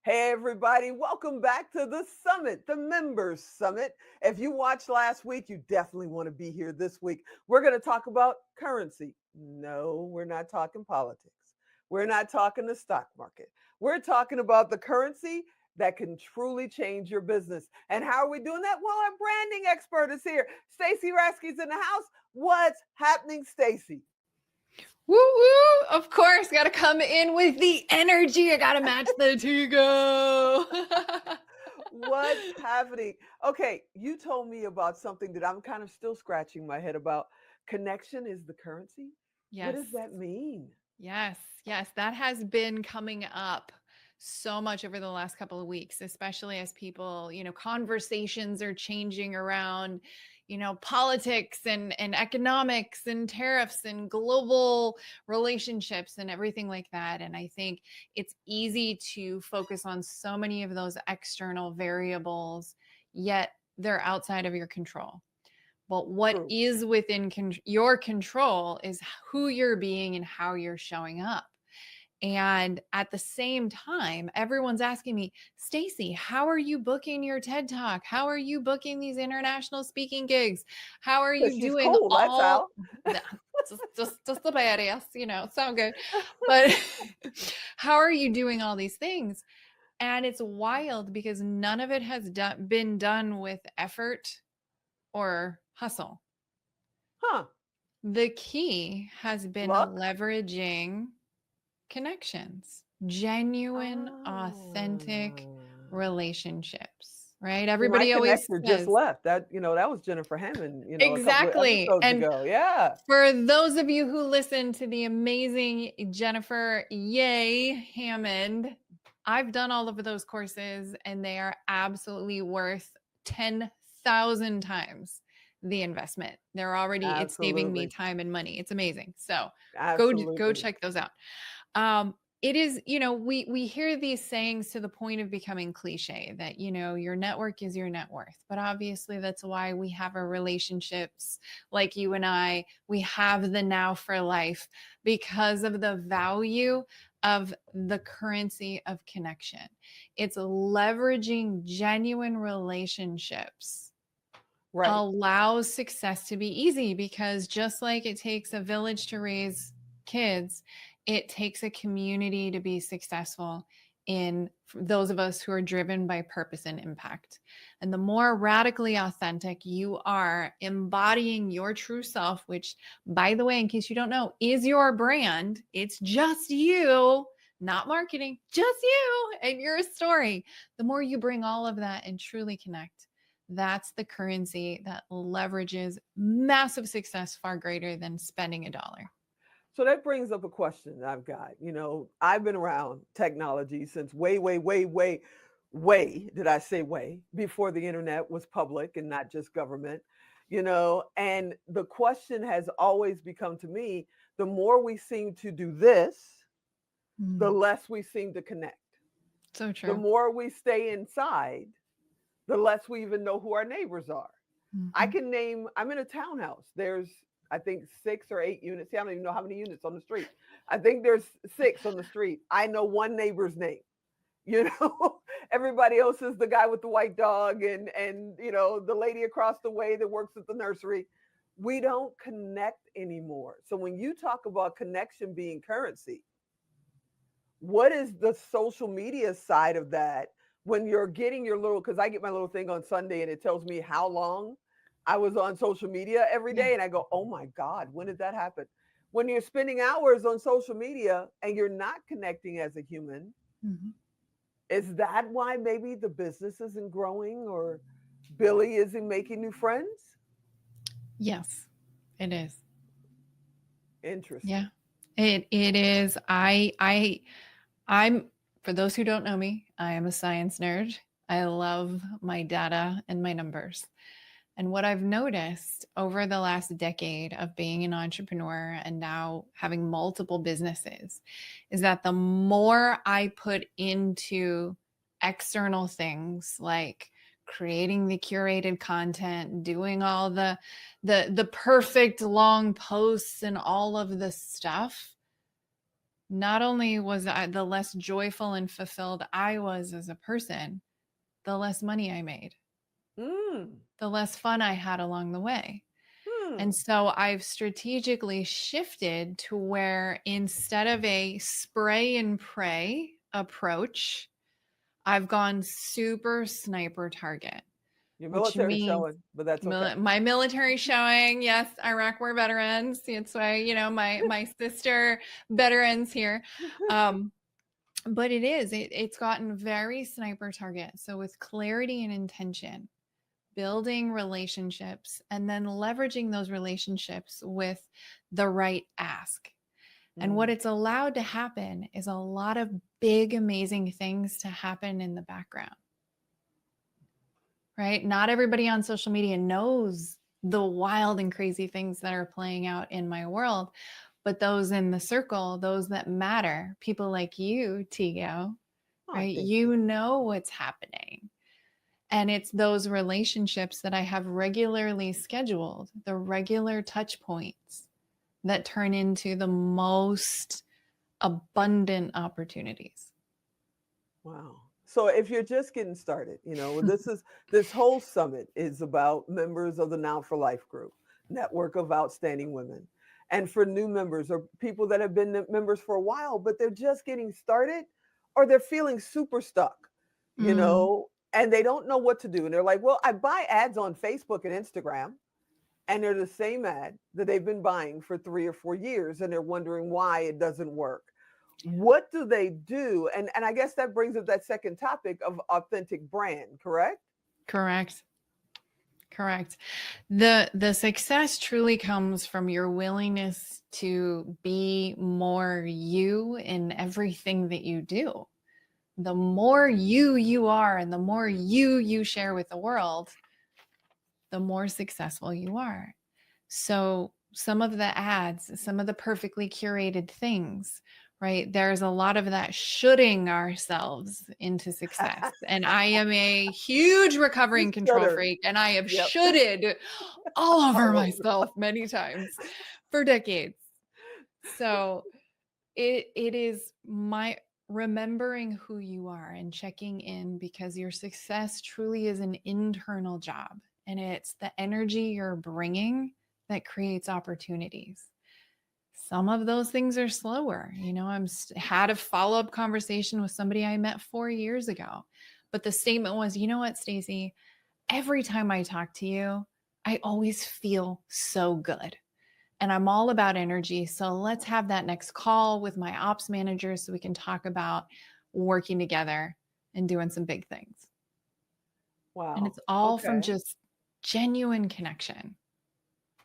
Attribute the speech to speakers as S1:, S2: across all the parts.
S1: Hey, everybody, welcome back to the summit, the Members Summit. If you watched last week, you definitely want to be here this week. We're going to talk about currency. No, we're not talking politics. We're not talking the stock market. We're talking about the currency that can truly change your business. And how are we doing that? Well, our branding expert is here. Stacy Raske's in the house. What's happening, Stacy?
S2: Woo woo! Of course, got to come in with the energy. I got to match the Tigo.
S1: What's happening? Okay, you told me about something that I'm kind of still scratching my head about. Connection is the currency. What
S2: Yes,
S1: does that mean?
S2: yes. That has been coming up so much over the last couple of weeks, especially as people, conversations are changing around, politics and economics and tariffs and global relationships and everything like that. And I think it's easy to focus on so many of those external variables, yet they're outside of your control. But what
S1: True.
S2: is within your control is who you're being and how you're showing up. And at the same time, everyone's asking me, Stacy, how are you booking your TED Talk? How are you booking these international speaking gigs? How are
S1: Because
S2: you
S1: she's
S2: doing
S1: cool, that's
S2: all
S1: how.
S2: the, just the badass, sound good. But how are you doing all these things? And it's wild because none of it has been done with effort or hustle.
S1: Huh.
S2: The key has been
S1: Luck?
S2: leveraging connections, genuine, authentic
S1: Ah.
S2: relationships, right?
S1: See, my
S2: Everybody always
S1: connector just
S2: says,
S1: left. That was Jennifer Hammond, a couple of
S2: exactly.
S1: episodes
S2: And
S1: ago. Yeah.
S2: for those of you who listen to the amazing Jennifer Yay Hammond, I've done all of those courses and they are absolutely worth 10,000 times the investment. It's saving me
S1: Absolutely.
S2: time and money. It's amazing. So go
S1: Absolutely.
S2: check those out. It is, we hear these sayings to the point of becoming cliche that, your network is your net worth. But obviously that's why we have our relationships like you and I. We have the Now for Life because of the value of the currency of connection. It's leveraging genuine relationships
S1: Right.
S2: allows success to be easy because just like it takes a village to raise kids, it takes a community to be successful in those of us who are driven by purpose and impact. And the more radically authentic you are embodying your true self, which, by the way, in case you don't know, is your brand, it's just you, not marketing, just you and your story. The more you bring all of that and truly connect, that's the currency that leverages massive success far greater than spending a dollar.
S1: So that brings up a question that I've got. I've been around technology since way, way, way, way, way, did I say way, before the internet was public and not just government, and the question has always become to me, the more we seem to do this, the
S2: Mm,
S1: less we seem to connect.
S2: so
S1: The
S2: true.
S1: more we stay inside, the less we even know who our neighbors are.
S2: Mhm.
S1: I'm in a townhouse. There's, I think, 6 or 8 units. See, I don't even know how many units on the street. I think there's 6 on the street. I know one neighbor's name. You know, everybody else is the guy with the white dog and the lady across the way that works at the nursery. We don't connect anymore. So when you talk about connection being currency, what is the social media side of that when you're getting your little, because I get my little thing on Sunday and it tells me how long I was on social media every
S2: Yeah.
S1: day, and I go, oh my God, when did that happen? When you're spending hours on social media and you're not connecting as a human,
S2: Mhm.
S1: is that why maybe the business isn't growing or Billy isn't making new friends?
S2: Yes, it is. Yeah.
S1: Interesting.
S2: It is. I'm for those who don't know me, I am a science nerd. I love my data and my numbers. And what I've noticed over the last decade of being an entrepreneur and now having multiple businesses is that the more I put into external things like creating the curated content, doing all the perfect long posts and all of the stuff, not only was I the less joyful and fulfilled I was as a person, the less money I made,
S1: Mm.
S2: the less fun I had along the way. And
S1: Hmm.
S2: so I've strategically shifted to where instead of a spray and pray approach, I've gone super sniper target,
S1: Your
S2: which
S1: military
S2: means
S1: showing, but that's okay.
S2: my military showing. Yes, Iraq war veterans. It's why, my sister veterans here. But it's gotten very sniper target. So with clarity and intention, building relationships and then leveraging those relationships with the right ask. And what
S1: Mm.
S2: it's allowed to happen is a lot of big, amazing things to happen in the background, right? Not everybody on social media knows the wild and crazy things that are playing out in my world, but those in the circle, those that matter, people like you, Tigo,
S1: Oh,
S2: right?
S1: thank
S2: You
S1: you.
S2: know what's happening. And it's those relationships that I have regularly scheduled, the regular touch points that turn into the most abundant opportunities.
S1: Wow. So if you're just getting started, this whole summit is about members of the Now for Life group, network of outstanding women. And for new members or people that have been members for a while, but they're just getting started or they're feeling super stuck,
S2: Mm,
S1: and they don't know what to do. And they're like, well, I buy ads on Facebook and Instagram, and they're the same ad that they've been buying for 3 or 4 years, and they're wondering why it doesn't work. What do they do? And I guess that brings up that second topic of authentic brand, correct?
S2: correct. Correct. The success truly comes from your willingness to be more you in everything that you do. The more you are and the more you share with the world, the more successful you are. So some of the ads, some of the perfectly curated things, right? There's a lot of that shoulding ourselves into success. And I am a huge
S1: You
S2: recovering control
S1: shudder.
S2: freak, and I have
S1: Yep.
S2: shoulded all over
S1: All over.
S2: myself many times for decades. So it is my remembering who you are and checking in, because your success truly is an internal job, and it's the energy you're bringing that creates opportunities. Some of those things are slower. Had a follow-up conversation with somebody I met 4 years ago, but the statement was, "You know what, Stacy, every time I talk to you, I always feel so good. And I'm all about energy. So let's have that next call with my ops manager so we can talk about working together and doing some big things." And it's
S1: Wow.
S2: all from
S1: Okay.
S2: just genuine connection,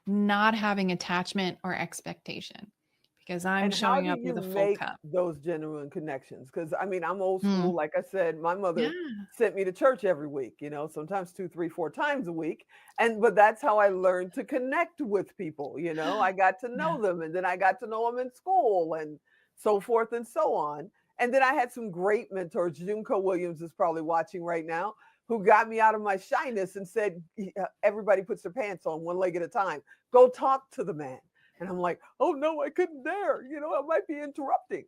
S2: not having attachment or expectation, because I'm
S1: And how
S2: showing
S1: do
S2: up
S1: you
S2: with a full
S1: make
S2: cup.
S1: those genuine connections? Because I mean, I'm old school.
S2: Mm,
S1: Like I said, my mother
S2: yeah.
S1: sent me to church every week, sometimes 2, 3, 4 times a week. But that's how I learned to connect with people. I got to
S2: Yeah.
S1: know them, and then I got to know them in school and so forth and so on. And then I had some great mentors. Junko Williams is probably watching right now, who got me out of my shyness and said, everybody puts their pants on one leg at a time. Go talk to the man. And I'm like, oh no, I couldn't dare. I might be interrupting.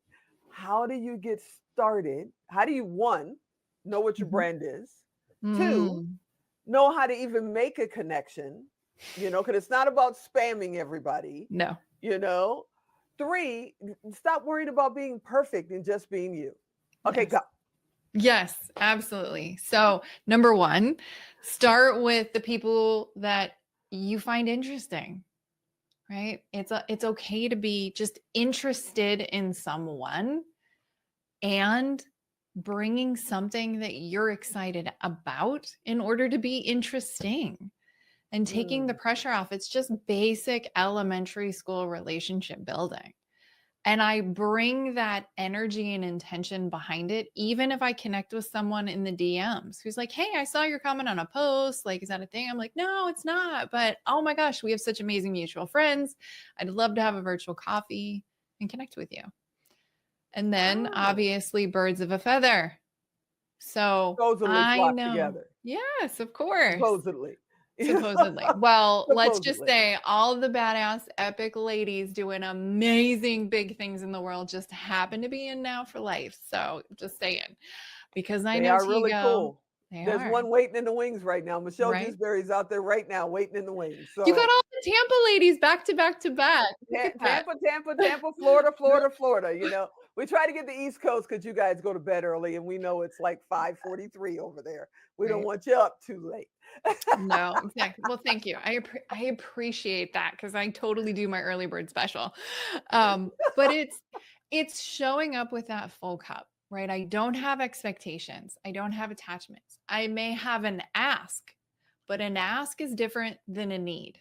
S1: How do you get started? How do you, one, know what your
S2: Mhm.
S1: brand is? Two,
S2: Mm,
S1: know how to even make a connection, because it's not about spamming everybody,
S2: no.
S1: you know? Three, stop worrying about being perfect and just being you. Okay,
S2: Yes.
S1: go.
S2: Yes, absolutely. So, number one, start with the people that you find interesting, right? It's okay to be just interested in someone and bringing something that you're excited about in order to be interesting and taking the
S1: Mm,
S2: pressure off. It's just basic elementary school relationship building. And I bring that energy and intention behind it, even if I connect with someone in the DMs who's like, "Hey, I saw your comment on a post. Like, is that a thing?" I'm like, "No, it's not. But oh my gosh, we have such amazing mutual friends. I'd love to have a virtual coffee and connect with you." And then
S1: wow.
S2: obviously, birds of a feather. So
S1: Supposedly
S2: I
S1: flock
S2: know.
S1: together.
S2: Yes, of course.
S1: Supposedly. You know?
S2: Supposedly. Well, let's just
S1: Supposedly.
S2: say all the badass epic ladies doing amazing big things in the world just happen to be in Now for Life. So just saying, because I
S1: They
S2: know
S1: are really
S2: Tigo,
S1: cool.
S2: they
S1: There's
S2: are,
S1: one waiting in the wings right now. Michelle
S2: right?
S1: Dewsbury's out there right now waiting in the wings.
S2: You got
S1: So
S2: all the Tampa ladies back to back to back. Look at that.
S1: Tampa, Florida. You know, we try to get the East Coast because you guys go to bed early, and we know it's like 5:43 over there. We don't
S2: Right.
S1: want you up too late.
S2: No, exactly. Well, thank you. I appreciate that because I totally do my early bird special. But it's showing up with that full cup, right? I don't have expectations. I don't have attachments. I may have an ask, but an ask is different than a need.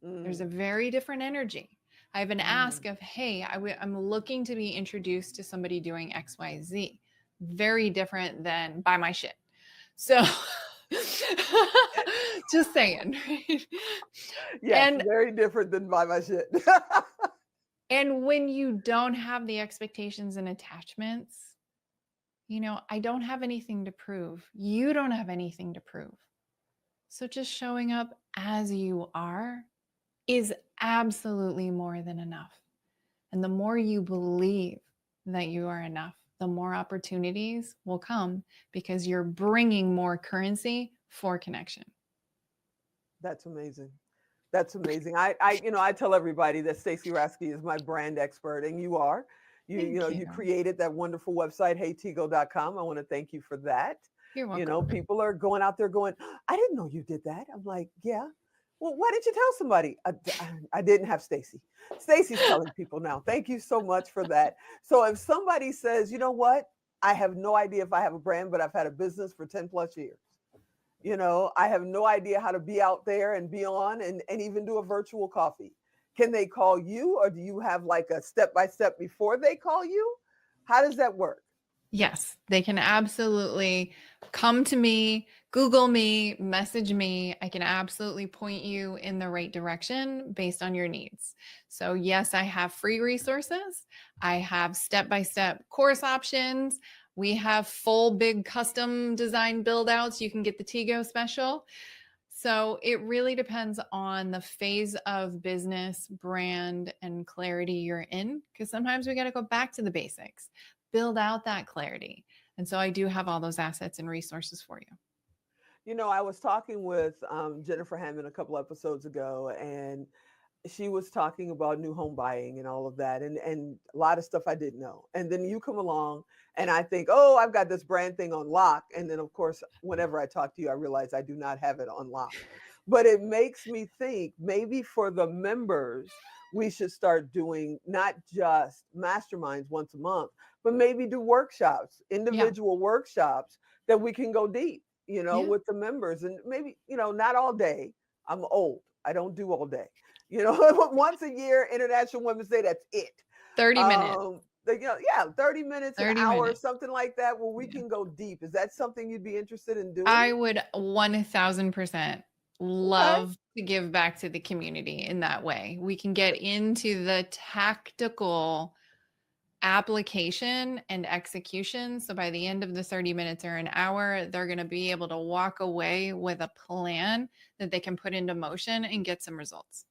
S2: There's a
S1: Mm,
S2: very different energy. I have an
S1: mm.
S2: ask of, hey, I'm looking to be introduced to somebody doing XYZ. Very different than buy my shit. So just saying. Right?
S1: Yes,
S2: And
S1: very different than buy my shit.
S2: and when you don't have the expectations and attachments, I don't have anything to prove. You don't have anything to prove. So just showing up as you are is absolutely more than enough. And the more you believe that you are enough, the more opportunities will come because you're bringing more currency for connection.
S1: That's amazing. That's amazing. I tell everybody that Stacy Raske is my brand expert, and you are.
S2: Thank
S1: You
S2: you.
S1: created that wonderful website, heytigo.com. I want to thank you for that.
S2: You're
S1: You
S2: welcome.
S1: know, people are going out there going, I didn't know you did that. I'm like, yeah. Well, why didn't you tell somebody? I didn't have Stacy. Stacy's telling people now. Thank you so much for that. So if somebody says, you know what, I have no idea if I have a brand, but I've had a business for 10 plus years. You know, I have no idea how to be out there and be on and even do a virtual coffee. Can they call you, or do you have like a step by step before they call you? How does that work?
S2: Yes, they can absolutely come to me, Google me, message me. I can absolutely point you in the right direction based on your needs. So, yes, I have free resources. I have step by step course options. We have full big custom design build outs. You can get the Tigo special. So, it really depends on the phase of business, brand, and clarity you're in. Because sometimes we got to go back to the basics, build out that clarity. And so I do have all those assets and resources for you.
S1: You know, I was talking with Jennifer Hammond a couple episodes ago, and she was talking about new home buying and all of that, and a lot of stuff I didn't know. And then you come along, and I think, oh, I've got this brand thing on lock. And then, of course, whenever I talk to you, I realize I do not have it on lock. But it makes me think maybe for the members, we should start doing not just masterminds once a month, but maybe do workshops,
S2: Yeah.
S1: individual workshops that we can go deep,
S2: Yeah.
S1: with the members. And maybe, not all day. I'm old. I don't do all day. Once a year, International Women's Day, that's it.
S2: 30 minutes.
S1: 30 minutes, an
S2: 30
S1: hour,
S2: minutes.
S1: something like that, where we
S2: Yeah.
S1: can go deep. Is that something you'd be interested in doing?
S2: I would 1000%
S1: Okay.
S2: love to give back to the community in that way. We can get into the tactical application and execution. So by the end of the 30 minutes or an hour, they're going to be able to walk away with a plan that they can put into motion and get some results.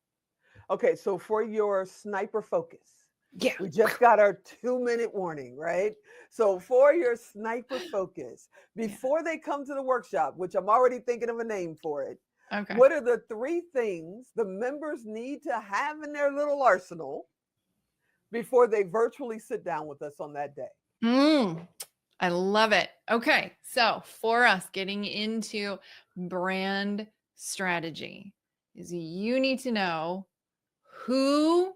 S1: Okay. So for your sniper focus,
S2: Yeah.
S1: we just got our 2-minute warning, right? So for your sniper focus,
S2: Yeah.
S1: before they come to the workshop, which I'm already thinking of a name for it,
S2: Okay.
S1: what are the 3 things the members need to have in their little arsenal before they virtually sit down with us on that day?
S2: I love it. Okay. So for us getting into brand strategy is you need to know who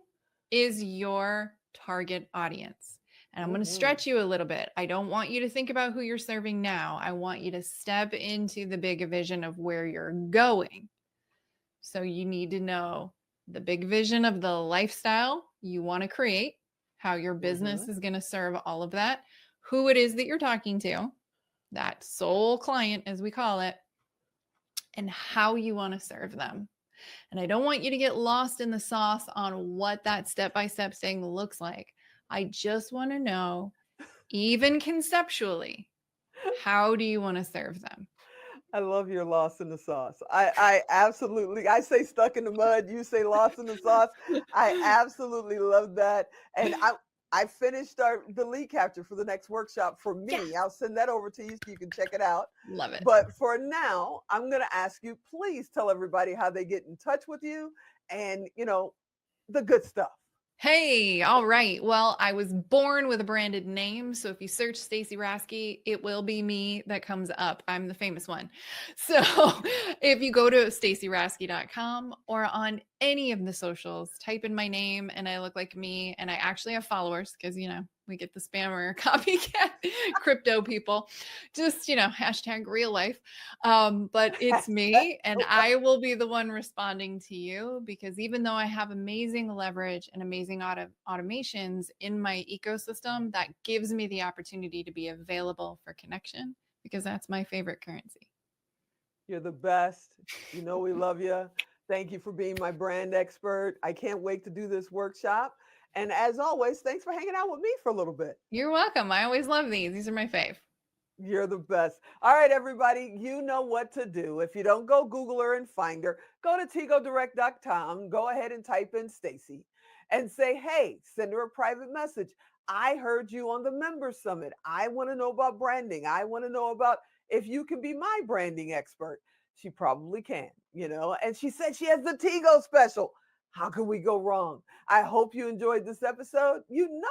S2: is your target audience. And I'm going to
S1: Mm-hmm.
S2: stretch you a little bit. I don't want you to think about who you're serving now. I want you to step into the big vision of where you're going. So you need to know the big vision of the lifestyle you want to create, how your
S1: Mm-hmm.
S2: business is going to serve all of that, who it is that you're talking to, that soul client, as we call it, and how you want to serve them. And I don't want you to get lost in the sauce on what that step-by-step thing looks like. I just want to know, even conceptually, how do you want to serve them?
S1: I love your lost in the sauce. I absolutely, I say stuck in the mud, you say lost in the sauce. I absolutely love that. And I finished the lead capture for the next workshop for
S2: Yeah.
S1: me. I'll send that over to you so you can check it out.
S2: Love it.
S1: But for now, I'm going to ask you, please tell everybody how they get in touch with you and, the good stuff.
S2: Hey, all right. Well, I was born with a branded name. So if you search Stacy Raske, it will be me that comes up. I'm the famous one. So if you go to stacyraske.com or on any of the socials, type in my name and I look like me. And I actually have followers because, we get the spammer copycat crypto people. Just, hashtag real life. But it's me and I will be the one responding to you because even though I have amazing leverage and amazing automations in my ecosystem, that gives me the opportunity to be available for connection because that's my favorite currency.
S1: You're the best. We love you. Thank you for being my brand expert. I can't wait to do this workshop. And as always, thanks for hanging out with me for a little bit.
S2: You're welcome. I always love these. These are my fave.
S1: You're the best. All right, everybody, you know what to do. If you don't go Google her and find her, go to tigodirect.com, go ahead and type in Stacy and say, hey, send her a private message. I heard you on the Member Summit. I want to know about branding. I want to know about if you can be my branding expert. She probably can, and she said she has the Tigo special. How can we go wrong? I hope you enjoyed this episode.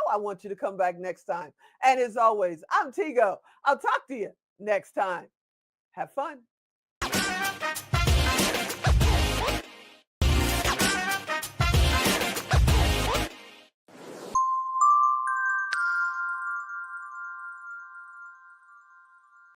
S1: I want you to come back next time. And as always, I'm Tigo. I'll talk to you next time. Have fun.